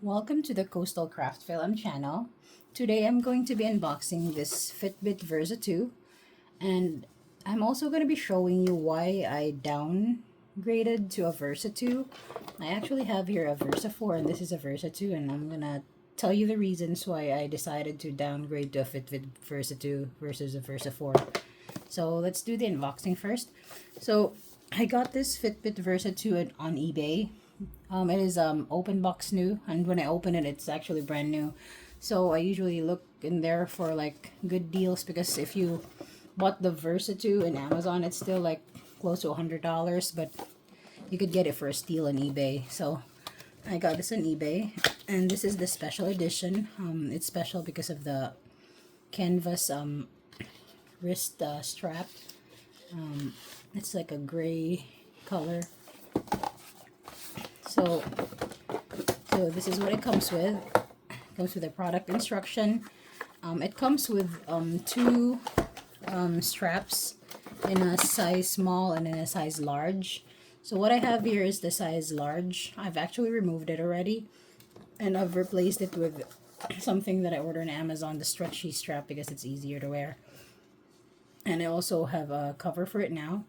Welcome to the CoastalCraftFilAm channel. Today I'm going to be unboxing this Fitbit Versa 2, and I'm also going to be showing you why I downgraded to a Versa 2. I actually have here a Versa 4 and this is a Versa 2, and I'm going to tell you the reasons why I decided to downgrade to a Fitbit Versa 2 versus a Versa 4. So let's do the unboxing first. So I got this Fitbit Versa 2 on eBay. It is open box new, and when I open it, it's actually brand new. So I usually look in there for like good deals, because if you bought the Versa 2 in Amazon, it's still like close to $100, but you could get it for a steal on eBay. So I got this on eBay, and this is the special edition. It's special because of the canvas wrist strap. It's like a gray color. So this is what it comes with. It comes with a product instruction. It comes with two straps in a size small and in a size large. So what I have here is the size large. I've actually removed it already, and I've replaced it with something that I ordered on Amazon, the stretchy strap, because it's easier to wear. And I also have a cover for it now.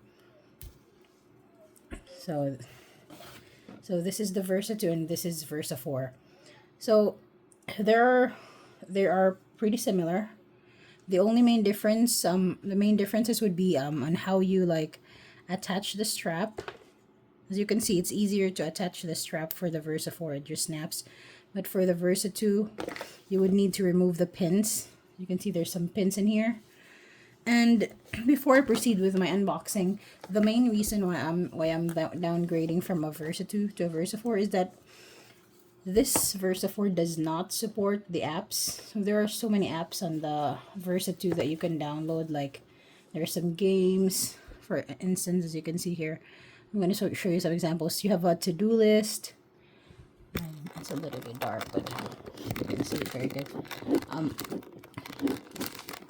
So this is the Versa 2 and this is Versa 4. So they are pretty similar. The only main difference, the main differences would be on how you like attach the strap. As you can see, it's easier to attach the strap for the Versa 4. It just snaps. But for the Versa 2, you would need to remove the pins. You can see there's some pins in here. And before I proceed with my unboxing, the main reason why I'm downgrading from a Versa 2 to a Versa 4 is that this Versa 4 does not support the apps. So there are so many apps on the Versa 2 that you can download. Like there are some games, for instance, as you can see here. I'm going to show you some examples. You have a to-do list. It's a little bit dark, but you can see it very good.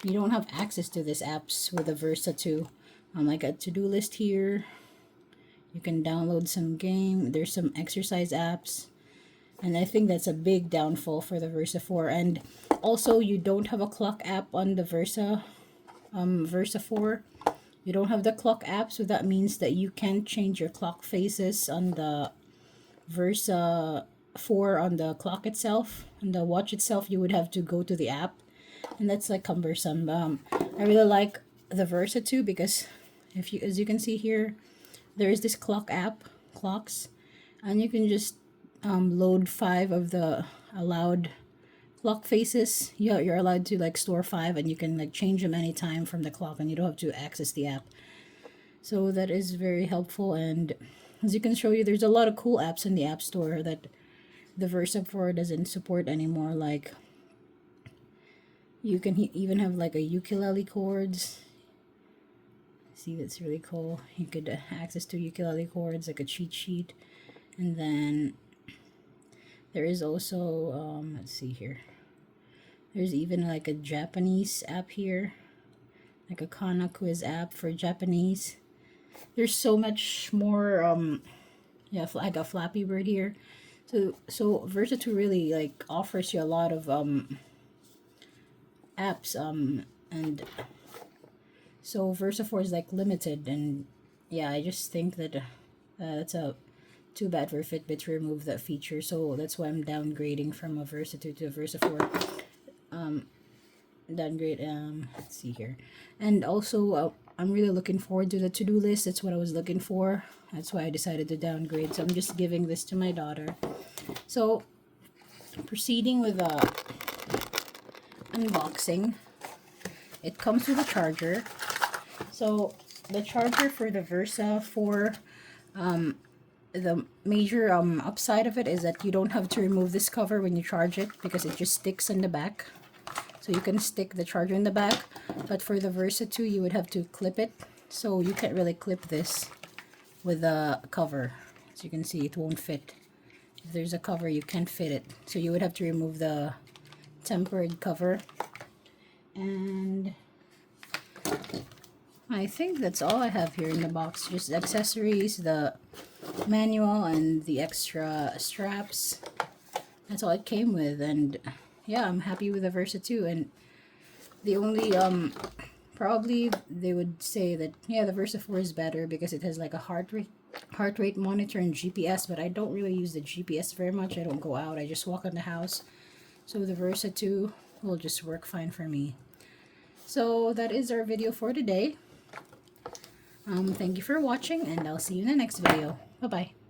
You don't have access to these apps with the Versa 2. Like a to-do list here. You can download some game. There's some exercise apps. And I think that's a big downfall for the Versa 4. And also, you don't have a clock app on the Versa 4. You don't have the clock app, so that means that you can't change your clock faces on the Versa 4 on the clock itself. On the watch itself, you would have to go to the app. And that's like cumbersome. I really like the Versa 2 because as you can see here, there is this clock app, clocks, and you can just load 5 of the allowed clock faces. You're allowed to like store 5, and you can like change them anytime from the clock, and you don't have to access the app. So that is very helpful. And as you can show you, there's a lot of cool apps in the App Store that the Versa 4 doesn't support anymore. Like you can even have like a ukulele chords. See, that's really cool. You could access to ukulele chords, like a cheat sheet. And then there is also, let's see here. There's even like a Japanese app here. Like a Kana quiz app for Japanese. There's so much more, like a Flappy Bird here. So Versa 2 really like offers you a lot of apps, and so Versa 4 is like limited. And yeah, I just think that that's too bad for Fitbit to remove that feature. So that's why I'm downgrading from a Versa 2 to a Versa 4. Downgrade. Let's see here. And also I'm really looking forward to the to-do list. That's what I was looking for. That's why I decided to downgrade. So I'm just giving this to my daughter. So proceeding with unboxing, it comes with a charger. So the charger for the Versa 4, the major upside of it is that you don't have to remove this cover when you charge it, because it just sticks in the back. So you can stick the charger in the back. But for the Versa 2, you would have to clip it. So you can't really clip this with a cover. As you can see, it won't fit. If there's a cover, you can't fit it. So you would have to remove the tempered cover. And I think that's all I have here in the box. Just accessories, the manual, and the extra straps. That's all it came with, and yeah, I'm happy with the Versa 2. And the only probably they would say that yeah, the Versa 4 is better because it has like a heart rate monitor and GPS, but I don't really use the GPS very much. I don't go out. I just walk in the house. So the Versa 2 will just work fine for me. So that is our video for today. Thank you for watching, and I'll see you in the next video. Bye-bye.